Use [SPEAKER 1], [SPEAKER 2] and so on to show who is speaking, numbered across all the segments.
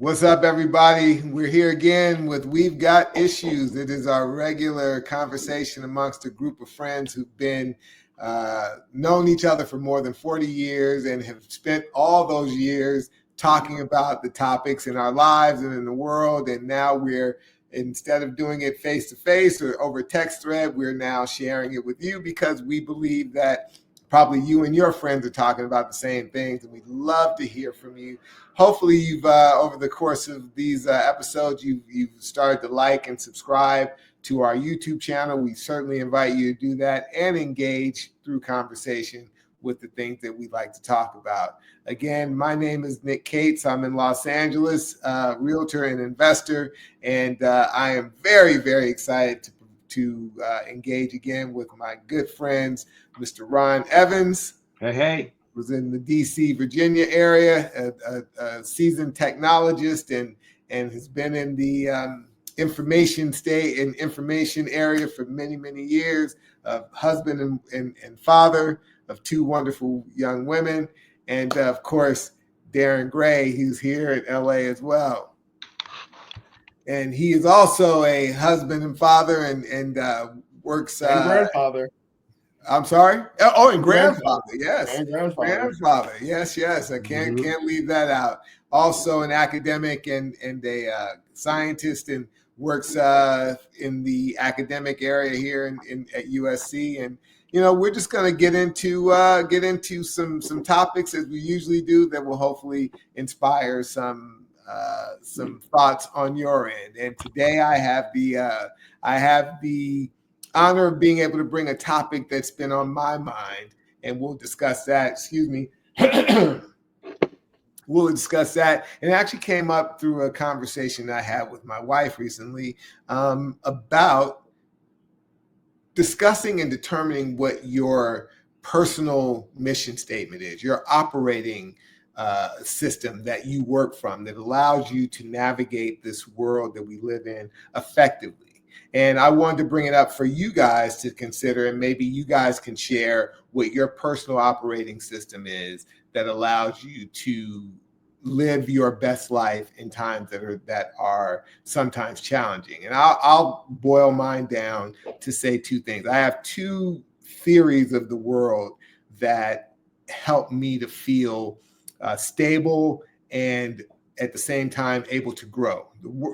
[SPEAKER 1] What's up, everybody? We're here again with We've Got Issues. It is our regular conversation amongst a group of friends who've been known each other for more than 40 years and have spent all those years talking about the topics in our lives and in the world. And now instead of doing it face to face or over text thread, we're now sharing it with you because we believe that probably you and your friends are talking about the same things, and we'd love to hear from you. Hopefully you've over the course of these episodes, you've started to like and subscribe to our YouTube channel. We certainly invite you to do that and engage through conversation with the things that we like to talk about. Again, my name is Nick Cates. I'm in Los Angeles, realtor and investor, and I am very, very excited to engage again with my good friends, Mr. Ron Evans.
[SPEAKER 2] Hey.
[SPEAKER 1] Was in the D.C., Virginia area, a seasoned technologist, and has been in the information area for many, many years. Husband and father of two wonderful young women, and of course, Darin Gray, who's here in L.A. as well. And he is also a husband and father, and works
[SPEAKER 3] and grandfather.
[SPEAKER 1] I'm sorry. Oh, and grandfather. Yes,
[SPEAKER 3] and
[SPEAKER 1] grandfather. Yes. I can't leave that out. Also, an academic and a scientist, and works in the academic area here at USC. And we're just going to get into some topics, as we usually do, that will hopefully inspire some thoughts on your end. And today I have the honor of being able to bring a topic that's been on my mind, and we'll discuss that. Excuse me. We'll discuss that. And it actually came up through a conversation I had with my wife recently about discussing and determining what your personal mission statement is, your operating system that you work from that allows you to navigate this world that we live in effectively. And I wanted to bring it up for you guys to consider, and maybe you guys can share what your personal operating system is that allows you to live your best life in times that are sometimes challenging. And I'll boil mine down to say two things. I have two theories of the world that help me to feel stable and at the same time able to grow.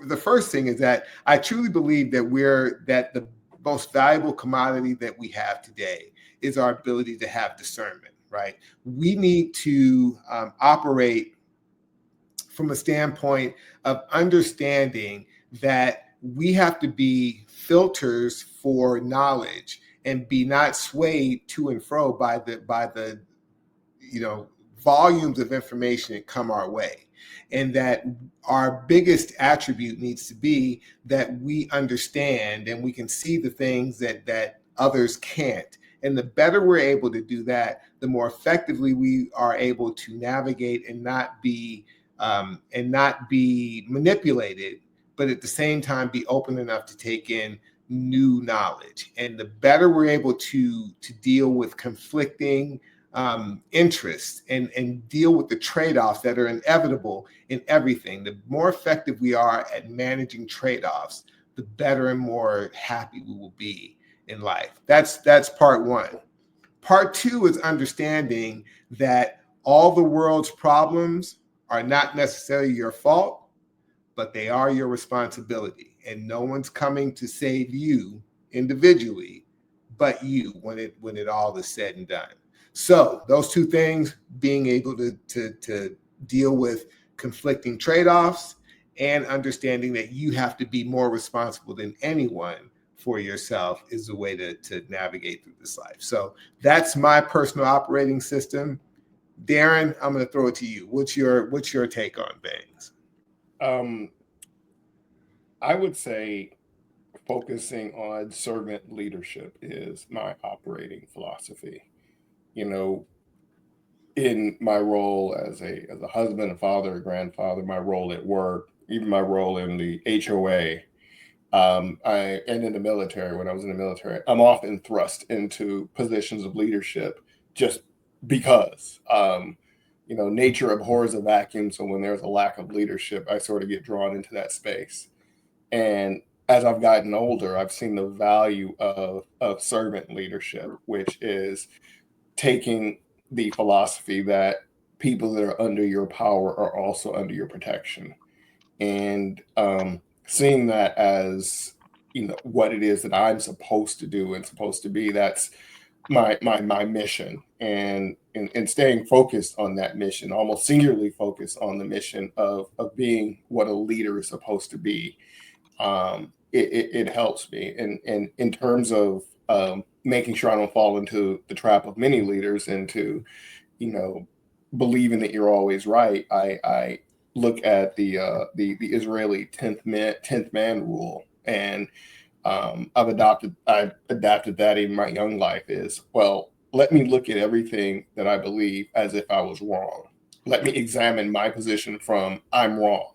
[SPEAKER 1] The first thing is that I truly believe that the most valuable commodity that we have today is our ability to have discernment, right? We need to operate from a standpoint of understanding that we have to be filters for knowledge and be not swayed to and fro by the volumes of information that come our way. And that our biggest attribute needs to be that we understand and we can see the things that others can't. And the better we're able to do that, the more effectively we are able to navigate and not be manipulated, but at the same time be open enough to take in new knowledge. And the better we're able to deal with conflicting interests and deal with the trade-offs that are inevitable in everything, the more effective we are at managing trade-offs, the better and more happy we will be in life. That's part one. Part two is understanding that all the world's problems are not necessarily your fault, but they are your responsibility. And no one's coming to save you individually, but you when it all is said and done. So those two things, being able to deal with conflicting trade-offs and understanding that you have to be more responsible than anyone for yourself, is the way to navigate through this life. So that's my personal operating system. Darin, I'm going to throw it to you. What's your take on things?
[SPEAKER 3] I would say focusing on servant leadership is my operating philosophy. In my role as a husband, a father, a grandfather, my role at work, even my role in the HOA, and in the military, when I was in the military, I'm often thrust into positions of leadership just because, nature abhors a vacuum. So when there's a lack of leadership, I sort of get drawn into that space. And as I've gotten older, I've seen the value of servant leadership, which is taking the philosophy that people that are under your power are also under your protection, and seeing that as what it is that I'm supposed to do and supposed to be. That's my mission, and staying focused on that mission, almost singularly focused on the mission of being what a leader is supposed to be. It helps me, and in terms of making sure I don't fall into the trap of many leaders into believing that you're always right. I look at the Israeli tenth man rule, and I've adapted that in my young life. Is, well, let me look at everything that I believe as if I was wrong. Let me examine my position from I'm wrong.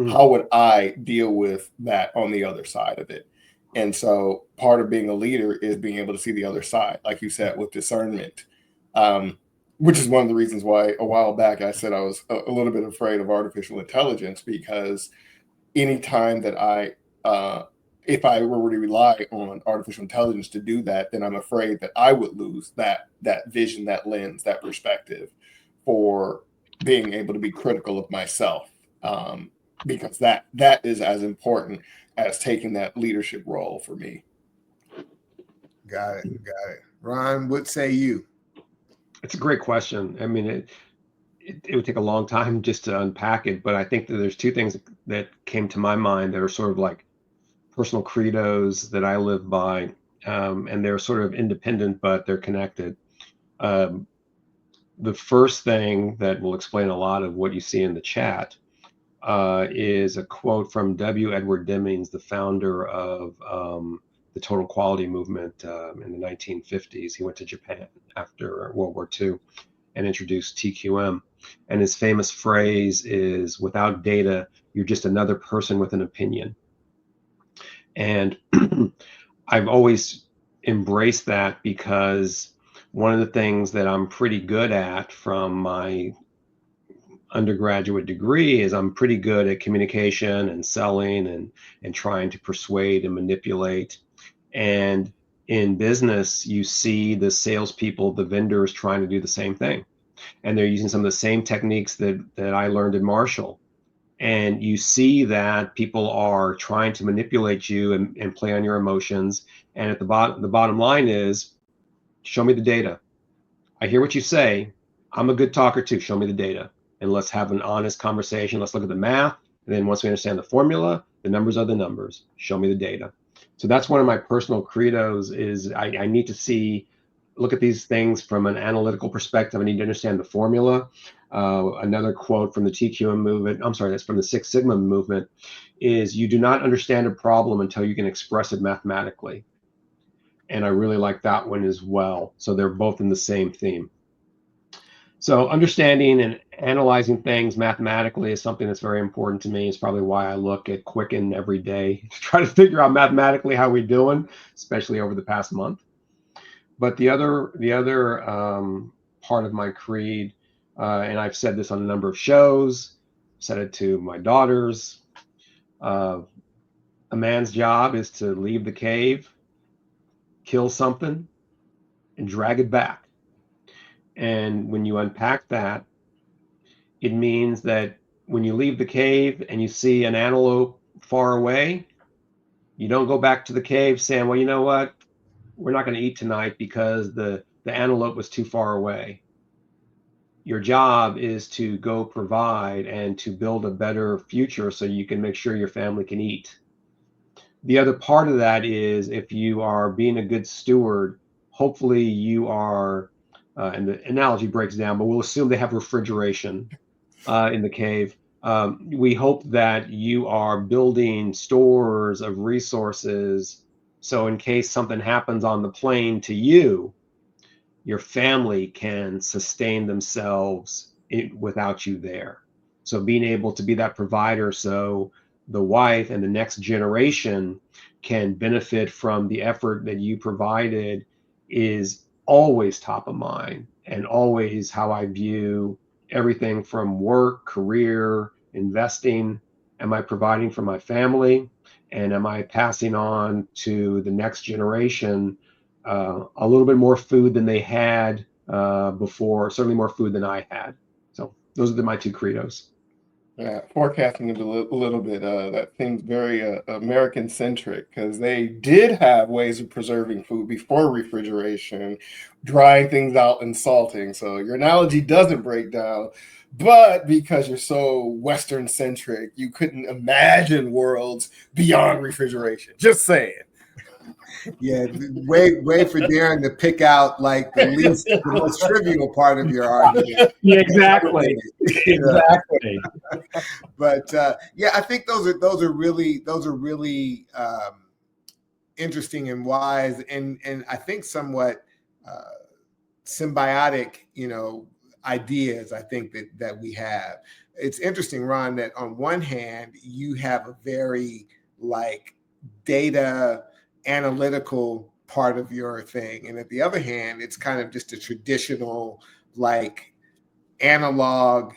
[SPEAKER 3] How would I deal with that on the other side of it? And so part of being a leader is being able to see the other side, like you said, with discernment, which is one of the reasons why a while back I said I was a little bit afraid of artificial intelligence, because anytime that if I were to rely on artificial intelligence to do that, then I'm afraid that I would lose that vision, that lens, that perspective for being able to be critical of myself. Because that is as important as taking that leadership role for me.
[SPEAKER 1] Got it. Ron, what say you?
[SPEAKER 2] It's a great question. I mean, it would take a long time just to unpack it, but I think that there's two things that came to my mind that are sort of like personal credos that I live by, and they're sort of independent, but they're connected. The first thing that will explain a lot of what you see in the chat is a quote from W. Edward Demings, the founder of the total quality movement in the 1950s. He went to Japan after World War II and introduced TQM. And his famous phrase is, without data, you're just another person with an opinion. And I've always embraced that, because one of the things that I'm pretty good at from my undergraduate degree is I'm pretty good at communication and selling and trying to persuade and manipulate. And in business, you see the salespeople, the vendors trying to do the same thing. And they're using some of the same techniques that I learned in Marshall. And you see that people are trying to manipulate you and play on your emotions. And at the bottom line is, show me the data. I hear what you say. I'm a good talker too. Show me the data. And let's have an honest conversation. Let's look at the math. And then once we understand the formula, the numbers are the numbers. Show me the data. So that's one of my personal credos is I need to look at these things from an analytical perspective. I need to understand the formula. Another quote from the TQM movement, that's from the Six Sigma movement, is you do not understand a problem until you can express it mathematically. And I really like that one as well. So they're both in the same theme. So understanding and analyzing things mathematically is something that's very important to me. It's probably why I look at Quicken every day to try to figure out mathematically how we're doing, especially over the past month. But the other part of my creed, and I've said this on a number of shows, said it to my daughters, a man's job is to leave the cave, kill something, and drag it back. And when you unpack that, it means that when you leave the cave and you see an antelope far away, you don't go back to the cave saying, well, you know what? We're not going to eat tonight because the antelope was too far away. Your job is to go provide and to build a better future so you can make sure your family can eat. The other part of that is, if you are being a good steward, hopefully you are, and the analogy breaks down, but we'll assume they have refrigeration in the cave. We hope that you are building stores of resources, so in case something happens on the plane to you, your family can sustain themselves without you there. So being able to be that provider, so the wife and the next generation can benefit from the effort that you provided, is always top of mind, and always how I view everything from work, career, investing. Am I providing for my family? And am I passing on to the next generation a little bit more food than they had before, certainly more food than I had? So those are my two credos.
[SPEAKER 3] Yeah, forecasting is a little bit that seems very American centric, because they did have ways of preserving food before refrigeration, drying things out and salting. So your analogy doesn't break down, but because you're so Western centric, you couldn't imagine worlds beyond refrigeration. Just saying.
[SPEAKER 1] Yeah, wait for Darin to pick out like the most trivial part of your argument.
[SPEAKER 2] Yeah, exactly. Exactly.
[SPEAKER 1] But yeah, I think those are really interesting and wise, and I think somewhat symbiotic, ideas. I think that we have. It's interesting, Ron, that on one hand you have a very like data analytical part of your thing, and at the other hand it's kind of just a traditional like analog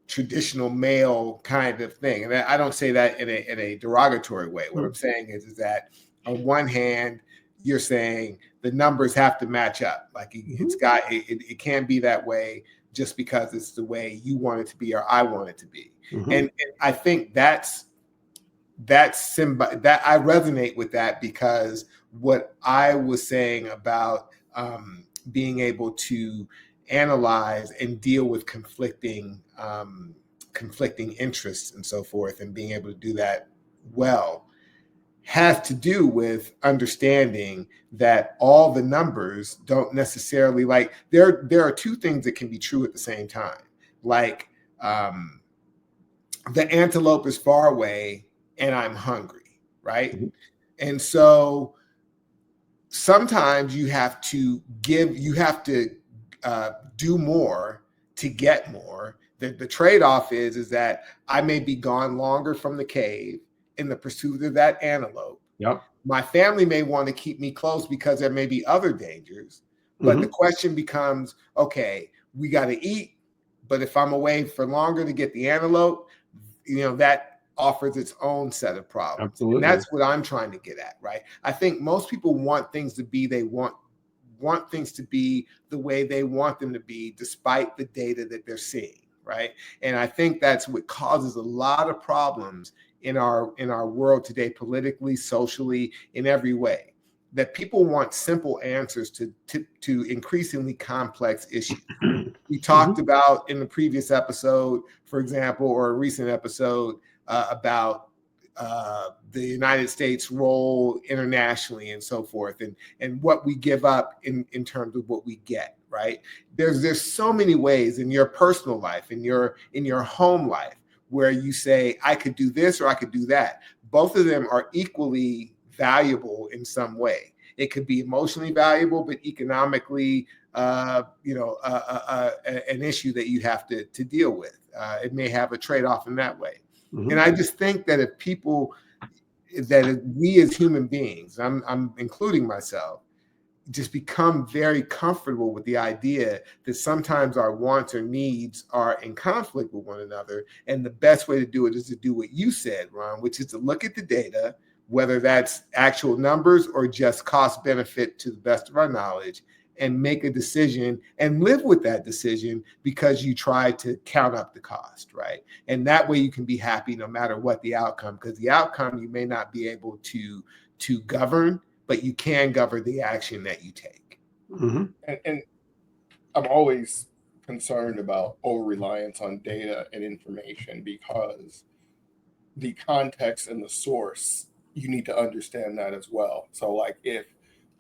[SPEAKER 1] traditional male kind of thing. And I don't say that in a derogatory way. What I'm saying is that on one hand you're saying the numbers have to match up, like it can't be that way just because it's the way you want it to be or I want it to be. And I think that I resonate with that, because what I was saying about being able to analyze and deal with conflicting interests and so forth, and being able to do that well, has to do with understanding that all the numbers don't necessarily, like there are two things that can be true at the same time. Like the antelope is far away and I'm hungry, right? And so sometimes you have to do more to get more. The trade-off is that I may be gone longer from the cave in the pursuit of that antelope.
[SPEAKER 2] Yep.
[SPEAKER 1] My family may want to keep me close because there may be other dangers. But the question becomes, okay, we got to eat, but if I'm away for longer to get the antelope, that offers its own set of problems.
[SPEAKER 2] Absolutely.
[SPEAKER 1] And that's what I'm trying to get at, right? I think most people want things to be, they want things to be the way they want them to be, despite the data that they're seeing, right? And I think that's what causes a lot of problems in our world today, politically, socially, in every way. That people want simple answers to increasingly complex issues. We talked about in the previous episode, for example, or a recent episode about the United States role internationally and so forth, and what we give up in terms of what we get, right? There's so many ways in your personal life, in your home life, where you say, I could do this or I could do that. Both of them are equally valuable in some way. It could be emotionally valuable, but economically, an issue that you have to deal with. It may have a trade-off in that way. And I just think that if we as human beings, I'm including myself, just become very comfortable with the idea that sometimes our wants or needs are in conflict with one another. And the best way to do it is to do what you said, Ron, which is to look at the data, whether that's actual numbers or just cost benefit to the best of our knowledge, and make a decision and live with that decision, because you try to count up the cost, right? And that way you can be happy no matter what the outcome, because the outcome you may not be able to govern, but you can govern the action that you take.
[SPEAKER 3] And I'm always concerned about over-reliance on data and information, because the context and the source, you need to understand that as well. So like if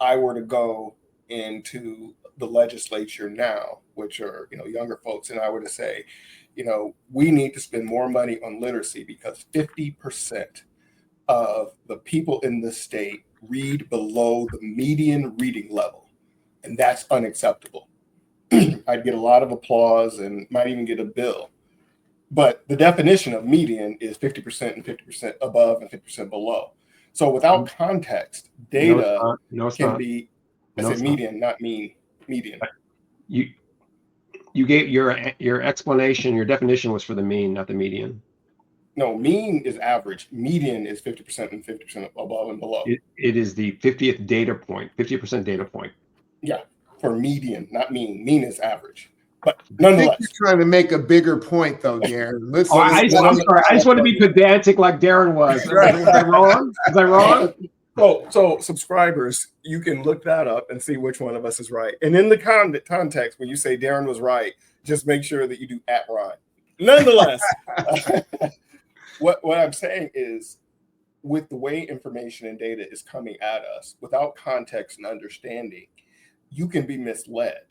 [SPEAKER 3] I were to go into the legislature now, which are, younger folks, and I were to say, we need to spend more money on literacy because 50% of the people in the state read below the median reading level, and that's unacceptable. I'd get a lot of applause and might even get a bill. But the definition of median is 50% and 50% above and 50% below. So without context, data can be, I said median, not median.
[SPEAKER 2] You gave your explanation, your definition was for the mean, not the median.
[SPEAKER 3] No, mean is average. Median is 50% and 50% above and below.
[SPEAKER 2] It is the 50th data point, 50% data point.
[SPEAKER 3] Yeah, for median, not mean. Mean is average. But
[SPEAKER 1] I think
[SPEAKER 3] nonetheless,
[SPEAKER 1] you're trying to make a bigger point, though, Darin.
[SPEAKER 2] I'm sorry. I just want to be pedantic like Darin was. Was I wrong? Was I wrong?
[SPEAKER 3] So subscribers, you can look that up and see which one of us is right. And in the context, when you say Darin was right, just make sure that you do @Ron. Nonetheless, what I'm saying is, with the way information and data is coming at us, without context and understanding, you can be misled.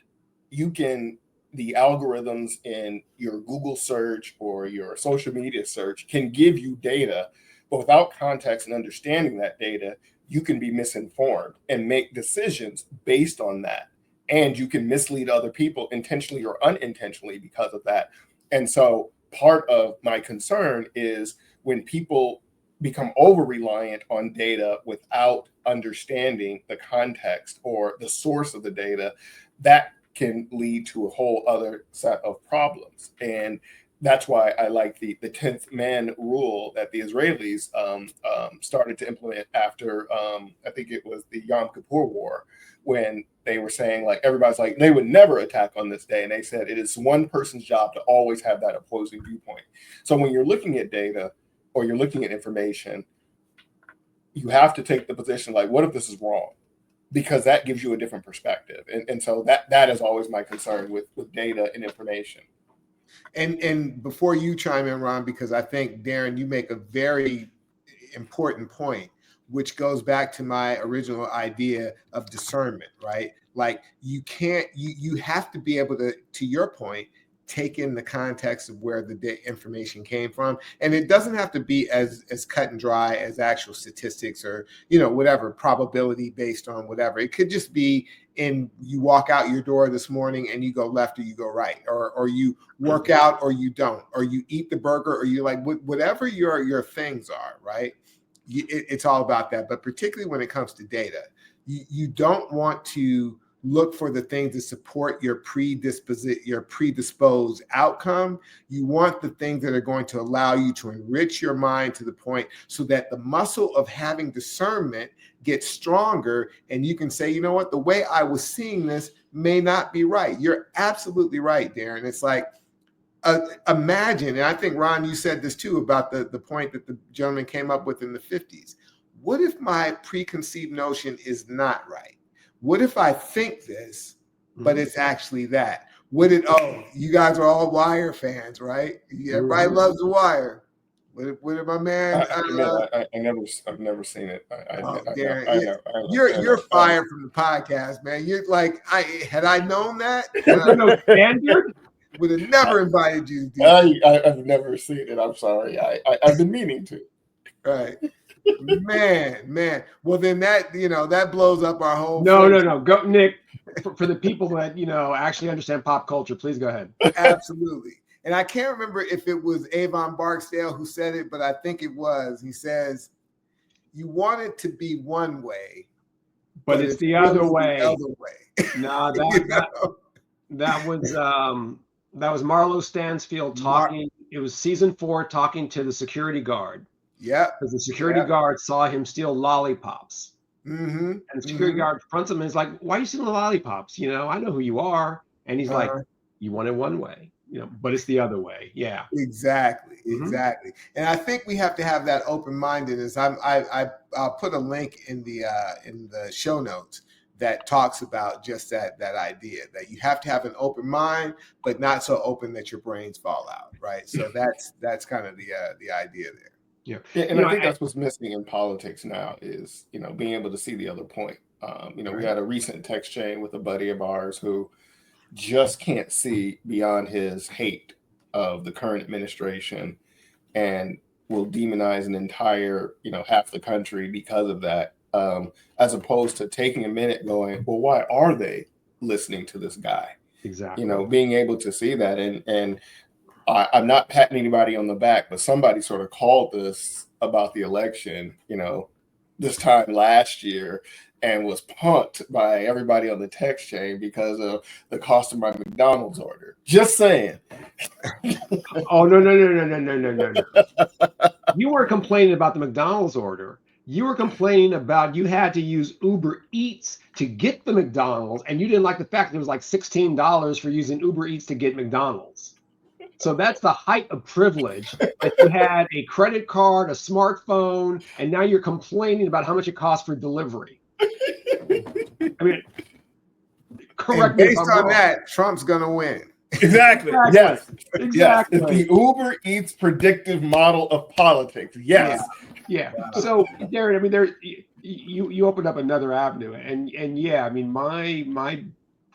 [SPEAKER 3] The algorithms in your Google search or your social media search can give you data, but without context and understanding that data, you can be misinformed and make decisions based on that. And you can mislead other people intentionally or unintentionally because of that. And so part of my concern is when people become over-reliant on data without understanding the context or the source of the data, that can lead to a whole other set of problems. And that's why I like the 10th man rule that the Israelis started to implement after, I think it was the Yom Kippur War, when they were saying, like, everybody's like, they would never attack on this day. And they said it is one person's job to always have that opposing viewpoint. So when you're looking at data or you're looking at information, you have to take the position, like, what if this is wrong? Because that gives you a different perspective. And so that is always my concern with data and information.
[SPEAKER 1] And before you chime in, Ron, because I think, Darin, you make a very important point, which goes back to my original idea of discernment, right? Like, you have to be able to your point, take in the context of where the information came from. And it doesn't have to be as cut and dry as actual statistics or, whatever, probability based on whatever. It could just be you walk out your door this morning and you go left or you go right, or you work out or you don't, or you eat the burger, or you like whatever your things are, right? It's all about that. But particularly when it comes to data, you don't want to look for the things that support your predisposed outcome. You want the things that are going to allow you to enrich your mind to the point so that the muscle of having discernment gets stronger, and you can say, you know what, the way I was seeing this may not be right. You're absolutely right, Darin. It's like, imagine, and I think, Ron, you said this too about the point that the gentleman came up with in the 50s. What if my preconceived notion is not right? What if I think this, but it's actually that? You guys are all Wire fans, right? Everybody loves The Wire. What if my man?
[SPEAKER 3] I've never seen it.
[SPEAKER 1] You're fired from the podcast, man. You're like, had I known that, would have never invited you.
[SPEAKER 3] I've never seen it. I'm sorry. I've been meaning to.
[SPEAKER 1] Right. Man. Well, then that blows up our whole.
[SPEAKER 2] No. Go, Nick. For the people that actually understand pop culture, please go ahead.
[SPEAKER 1] Absolutely. And I can't remember if it was Avon Barksdale who said it, but I think it was. He says, "You want it to be one way,
[SPEAKER 2] but it's the other way."
[SPEAKER 1] The other way.
[SPEAKER 2] No, that was Marlo Stansfield talking. It was season 4 talking to the security guard.
[SPEAKER 1] Yeah.
[SPEAKER 2] Because the security guard saw him steal lollipops.
[SPEAKER 1] Mm-hmm.
[SPEAKER 2] And the security guard confronts him and is like, "Why are you stealing lollipops? I know who you are." And he's like, "You want it one way, but it's the other way." Yeah.
[SPEAKER 1] Exactly. And I think we have to have that open-mindedness. I'll put a link in the show notes that talks about just that idea that you have to have an open mind, but not so open that your brains fall out, right? So that's kind of the idea there.
[SPEAKER 3] Yeah, and I think that's what's missing in politics now is, being able to see the other point. We had a recent text chain with a buddy of ours who just can't see beyond his hate of the current administration and will demonize an entire, half the country because of that, as opposed to taking a minute going, well, why are they listening to this guy?
[SPEAKER 2] Exactly.
[SPEAKER 3] Being able to see that. And I'm not patting anybody on the back, but somebody sort of called this about the election, this time last year and was punked by everybody on the text chain because of the cost of my McDonald's order. Just saying.
[SPEAKER 2] Oh, no. You were complaining about the McDonald's order. You were complaining about you had to use Uber Eats to get the McDonald's, and you didn't like the fact that it was like $16 for using Uber Eats to get McDonald's. So that's the height of privilege, that you had a credit card, a smartphone, and now you're complaining about how much it costs for delivery. I mean, correct me if
[SPEAKER 1] based
[SPEAKER 2] I'm
[SPEAKER 1] on
[SPEAKER 2] wrong.
[SPEAKER 1] that, Trump's going to win.
[SPEAKER 3] Exactly. Yes.
[SPEAKER 2] Exactly.
[SPEAKER 3] Yes. It's the Uber Eats predictive model of politics. Yes.
[SPEAKER 2] Yeah. So, Darin, I mean, you opened up another avenue, and yeah, I mean, my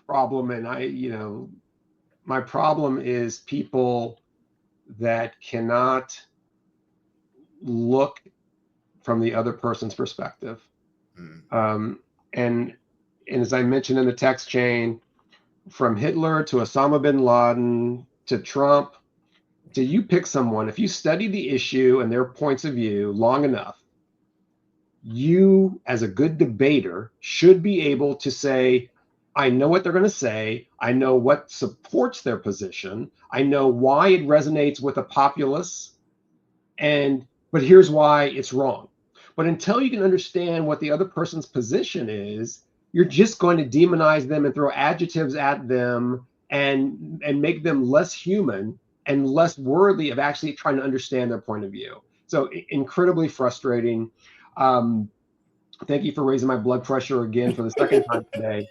[SPEAKER 2] problem, and my problem is people that cannot look from the other person's perspective. And as I mentioned in the text chain, from Hitler to Osama bin Laden to Trump, you pick someone, if you study the issue and their points of view long enough, you, as a good debater, should be able to say, I know what they're going to say. I know what supports their position. I know why it resonates with a populace. But here's why it's wrong. But until you can understand what the other person's position is, you're just going to demonize them and throw adjectives at them and make them less human and less worthy of actually trying to understand their point of view. So incredibly frustrating. Thank you for raising my blood pressure again for the second time today.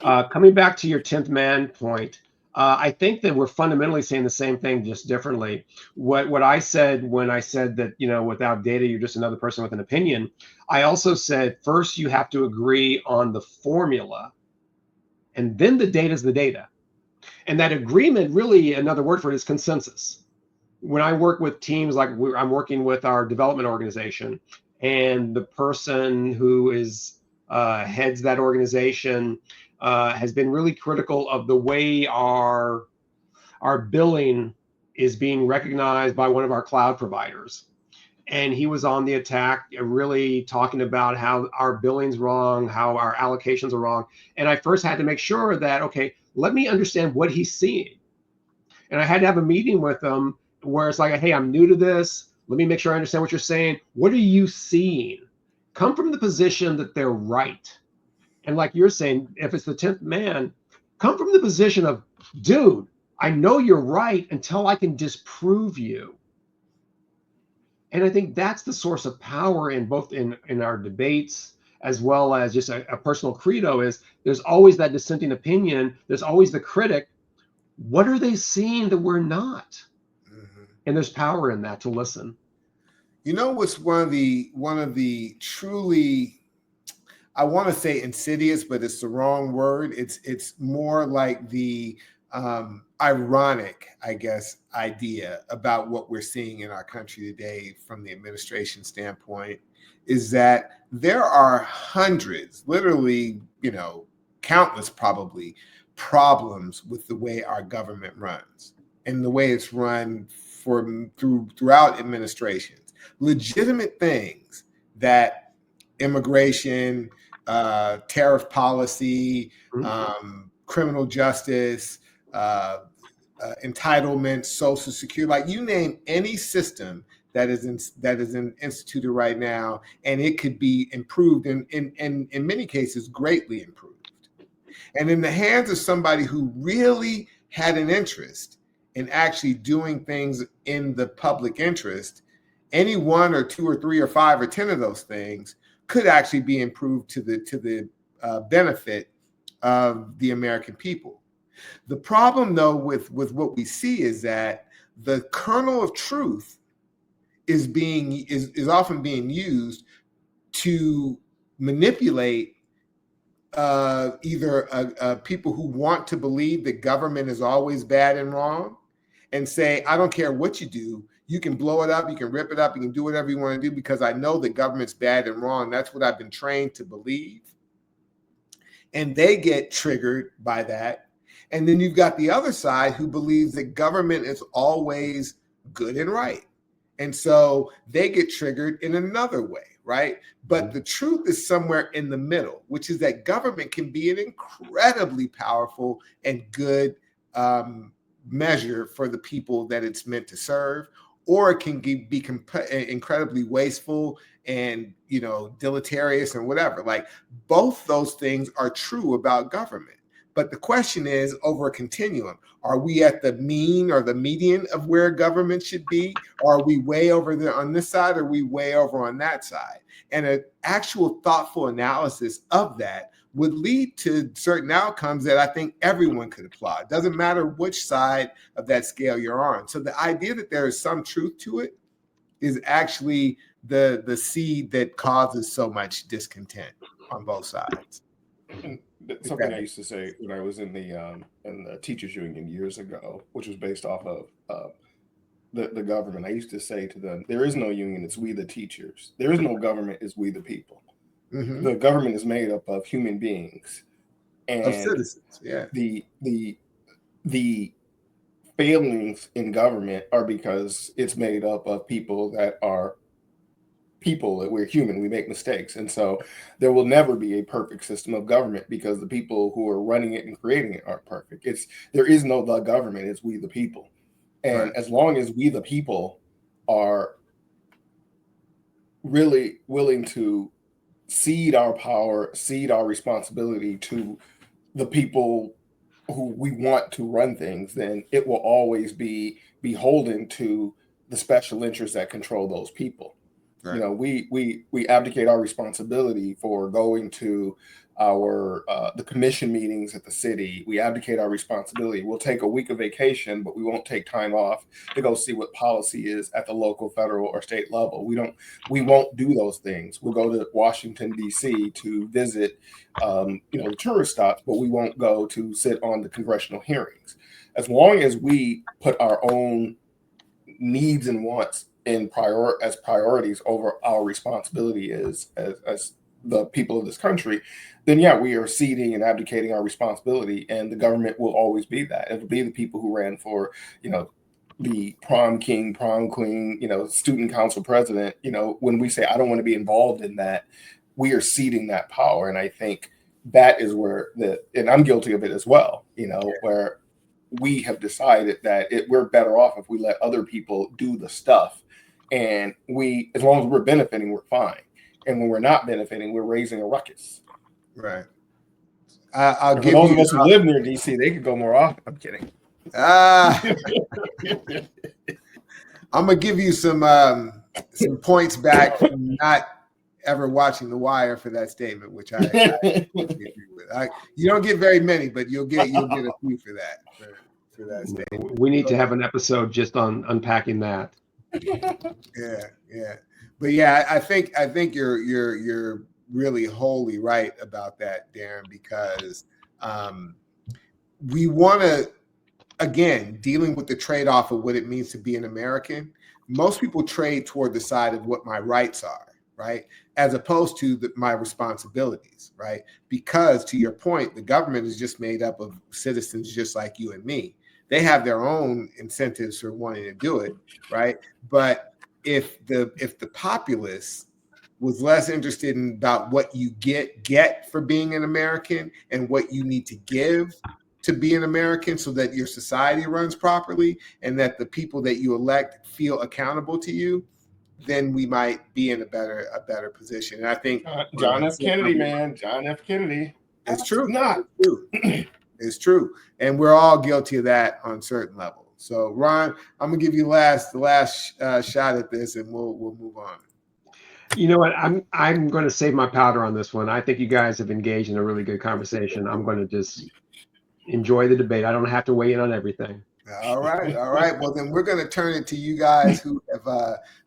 [SPEAKER 2] Coming back to your 10th man point, I think that we're fundamentally saying the same thing, just differently. What I said when I said that, without data, you're just another person with an opinion. I also said, first, you have to agree on the formula, and then the data is the data. And that agreement, really, another word for it is consensus. When I work with teams, like I'm working with our development organization, and the person who is heads that organization has been really critical of the way our billing is being recognized by one of our cloud providers. And he was on the attack, really talking about how our billing's wrong, how our allocations are wrong. And I first had to make sure that, okay, let me understand what he's seeing. And I had to have a meeting with him where it's like, hey, I'm new to this. Let me make sure I understand what you're saying. What are you seeing? Come from the position that they're right. And like you're saying, if it's the 10th man, come from the position of, dude, I know you're right until I can disprove you. And I think that's the source of power in both in our debates, as well as just a personal credo, is there's always that dissenting opinion. There's always the critic. What are they seeing that we're not? And there's power in that, to listen.
[SPEAKER 1] What's one of the truly, I want to say insidious, but it's the wrong word. It's more like the ironic, I guess, idea about what we're seeing in our country today from the administration standpoint, is that there are hundreds, literally, countless probably, problems with the way our government runs and the way it's run throughout administrations. Legitimate things that immigration, tariff policy, criminal justice, entitlement, Social Security, like you name any system that is instituted right now, and it could be improved, in many cases greatly improved. And in the hands of somebody who really had an interest in actually doing things in the public interest, any one or two or three or five or 10 of those things could actually be improved to the benefit of the American people. The problem, though, with what we see is that the kernel of truth is often being used to manipulate either people who want to believe that government is always bad and wrong, and say, I don't care what you do. You can blow it up, you can rip it up, you can do whatever you want to do because I know that government's bad and wrong. That's what I've been trained to believe. And they get triggered by that. And then you've got the other side who believes that government is always good and right. And so they get triggered in another way, right? But the truth is somewhere in the middle, which is that government can be an incredibly powerful and good measure for the people that it's meant to serve, or it can be incredibly wasteful and, you know, deleterious and whatever. Like, both those things are true about government. But the question is, over a continuum, are we at the mean or the median of where government should be? Or are we way over there on this side? Or are we way over on that side? And an actual thoughtful analysis of that would lead to certain outcomes that I think everyone could applaud. It doesn't matter which side of that scale you're on. So the idea that there is some truth to it is actually the seed that causes so much discontent on both sides.
[SPEAKER 3] Something I used to say when I was in the teachers union years ago, which was based off of the government. I used to say to them, there is no union, it's we the teachers. There is no government, it's we the people. Mm-hmm. The government is made up of human beings and
[SPEAKER 1] of citizens. Yeah.
[SPEAKER 3] The failings in government are because it's made up of people that are people, that we're human, we make mistakes. And so there will never be a perfect system of government because the people who are running it and creating it aren't perfect. There is no the government, it's we the people. And right. As long as we the people are really willing to cede our power, cede our responsibility to the people who we want to run things, then it will always be beholden to the special interests that control those people. Right. You know, we abdicate our responsibility for going to our the commission meetings at the city. We abdicate our responsibility. We'll take a week of vacation, but we won't take time off to go see what policy is at the local, federal, or state level. We won't do those things. We'll go to Washington, D.C. to visit, the tourist stops, but we won't go to sit on the congressional hearings. As long as we put our own needs and wants as priorities over our responsibility as the people of this country, then yeah, we are ceding and abdicating our responsibility, and the government will always be that. It'll be the people who ran for, the prom king, prom queen, student council president. When we say I don't want to be involved in that, we are ceding that power. And I think that is where and I'm guilty of it as well, where we have decided that we're better off if we let other people do the stuff. And as long as we're benefiting, we're fine. And when we're not benefiting, we're raising a ruckus.
[SPEAKER 1] Right. I'll give
[SPEAKER 3] those of us who live near DC, they could go more often. I'm kidding.
[SPEAKER 1] I'm gonna give you some points back from not ever watching The Wire for that statement, which I agree with. You don't get very many, but you'll get a few for that. For that statement.
[SPEAKER 2] We need to have an episode just on unpacking that.
[SPEAKER 1] Yeah. But yeah, I think you're really wholly right about that, Darin, because we want to, again, dealing with the trade-off of what it means to be an American. Most people trade toward the side of what my rights are, right, as opposed to my responsibilities, right? Because to your point, the government is just made up of citizens just like you and me. They have their own incentives for wanting to do it, right? But if the populace was less interested in about what you get for being an American and what you need to give to be an American so that your society runs properly and that the people that you elect feel accountable to you, then we might be in a better position. And I think
[SPEAKER 3] John F. Kennedy, man, John F. Kennedy.
[SPEAKER 1] It's true. It's true. And we're all guilty of that on certain levels. So Ron, I'm gonna give you the last shot at this, and we'll move on.
[SPEAKER 2] You know what? I'm going to save my powder on this one. I think you guys have engaged in a really good conversation. I'm going to just enjoy the debate. I don't have to weigh in on everything.
[SPEAKER 1] All right. Well, then we're going to turn it to you guys who have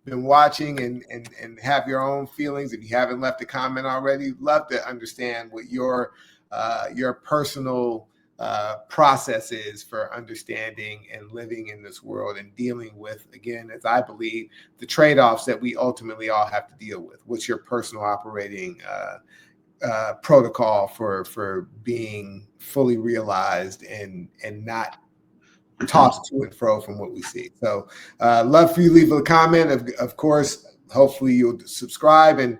[SPEAKER 1] been watching and have your own feelings. If you haven't left a comment already, love to understand what your personal process is for understanding and living in this world and dealing with, again, as I believe, the trade-offs that we ultimately all have to deal with. What's your personal operating protocol for being fully realized and not tossed to and fro from what we see? So love for you to leave a comment. Of course, hopefully you'll subscribe and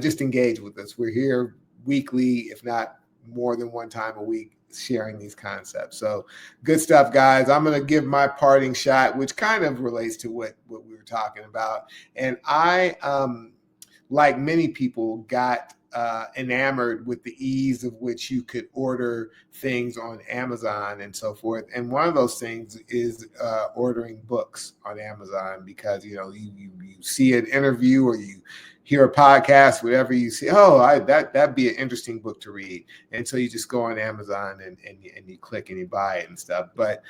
[SPEAKER 1] just engage with us. We're here weekly, if not more than one time a week, sharing these concepts. So good stuff, guys. I'm going to give my parting shot, which kind of relates to what we were talking about. And I, like many people, got enamored with the ease of which you could order things on Amazon and so forth. And one of those things is ordering books on Amazon, because you see an interview or you hear a podcast, whatever, you see, that'd be an interesting book to read. And so you just go on Amazon and you click and you buy it and stuff. But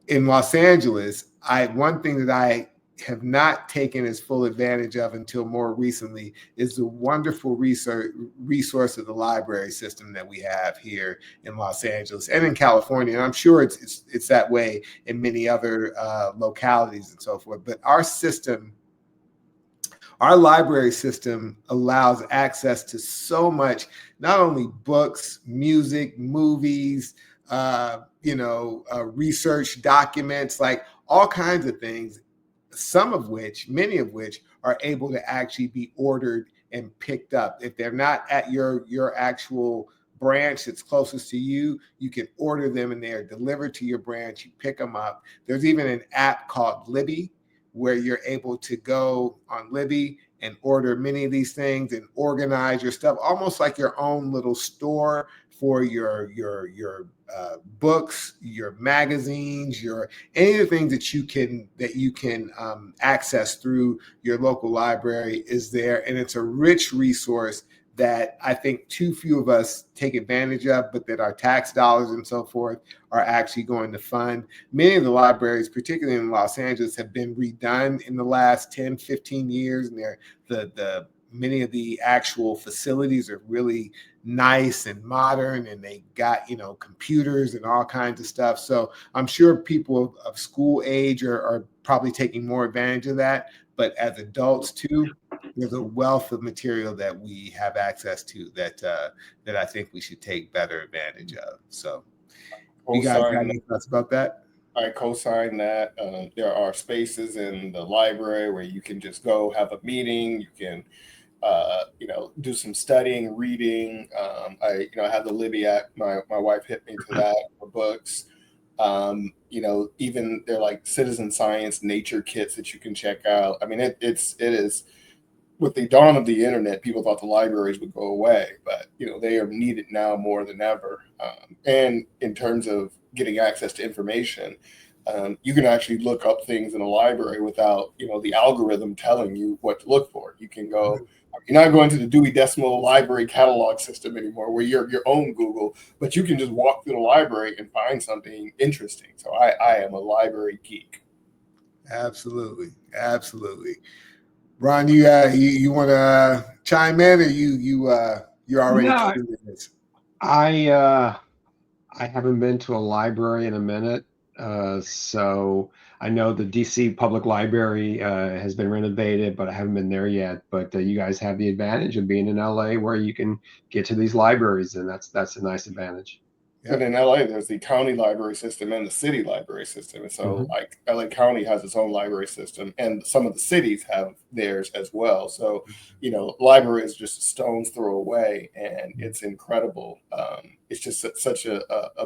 [SPEAKER 1] in Los Angeles, one thing that I have not taken as full advantage of until more recently is the wonderful resource of the library system that we have here in Los Angeles and in California. And I'm sure it's that way in many other localities and so forth. But our library system allows access to so much, not only books, music, movies, research documents, like all kinds of things, many of which are able to actually be ordered and picked up. If they're not at your actual branch that's closest to you, you can order them and they're delivered to your branch. You pick them up. There's even an app called Libby, where you're able to go on Libby and order many of these things and organize your stuff, almost like your own little store for your books, your magazines, any of the things that you can access through your local library is there. And it's a rich resource that I think too few of us take advantage of, but that our tax dollars and so forth are actually going to fund. Many of the libraries, particularly in Los Angeles, have been redone in the last 10, 15 years. And many of the actual facilities are really nice and modern, and they got, computers and all kinds of stuff. So I'm sure people of school age are probably taking more advantage of that. But as adults too, there's a wealth of material that we have access to that I think we should take better advantage of. So you guys got any thoughts about that?
[SPEAKER 3] I co-sign that. There are spaces in the library where you can just go have a meeting. You can, do some studying, reading. I have the Libby app. My wife hit me to that for books. Even they're like citizen science nature kits that you can check out. I mean, it is. With the dawn of the internet, people thought the libraries would go away, but they are needed now more than ever. And in terms of getting access to information, you can actually look up things in a library without the algorithm telling you what to look for. You can go. You're not going to the Dewey Decimal Library Catalog System anymore, where you're your own Google, but you can just walk through the library and find something interesting. So I am a library geek.
[SPEAKER 1] Absolutely. Ron, you want to chime in, or you're already in this?
[SPEAKER 2] I haven't been to a library in a minute, so I know the DC Public Library has been renovated, but I haven't been there yet. But you guys have the advantage of being in LA, where you can get to these libraries, and that's a nice advantage.
[SPEAKER 3] But in LA, there's the county library system and the city library system. And so like LA County has its own library system, and some of the cities have theirs as well. So, library is just a stone's throw away, and it's incredible. It's just such a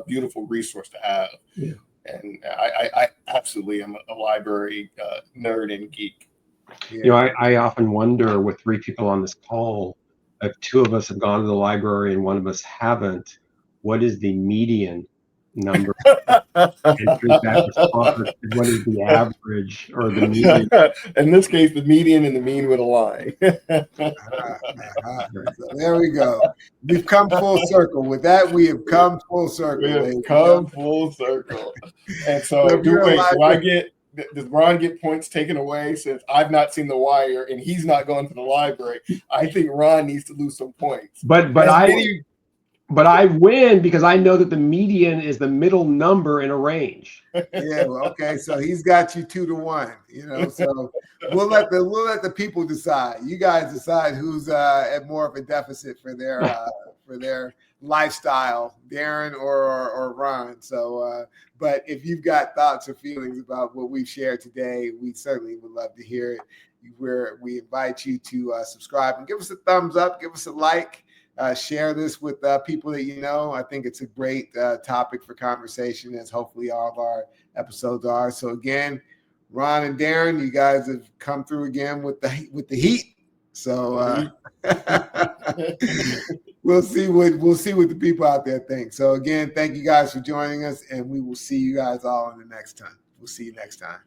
[SPEAKER 3] beautiful resource to have.
[SPEAKER 2] Yeah.
[SPEAKER 3] And I absolutely am a library nerd and geek.
[SPEAKER 2] Yeah. I often wonder, with 3 people on this call, if 2 of us have gone to the library and 1 of us haven't, what is the median number? What is the average or the median?
[SPEAKER 3] In this case, the median and the mean would align.
[SPEAKER 1] So there we go. We've come full circle. With that, we have come full circle.
[SPEAKER 3] Full circle. And so, does Ron get points taken away since I've not seen The Wire and he's not going to the library? I think Ron needs to lose some points.
[SPEAKER 2] But I win because I know that the median is the middle number in a range.
[SPEAKER 1] Yeah, well, okay. So he's got you 2-1. So we'll let the people decide. You guys decide who's at more of a deficit for their lifestyle, Darin or Ron. So, but if you've got thoughts or feelings about what we've shared today, we certainly would love to hear it. we invite you to subscribe and give us a thumbs up, give us a like, share this with people that you know. I think it's a great topic for conversation, as hopefully all of our episodes are. So again, Ron and Darin, you guys have come through again with the heat. So we'll see what the people out there think. So again, thank you guys for joining us, and we will see you guys all in the next time. We'll see you next time.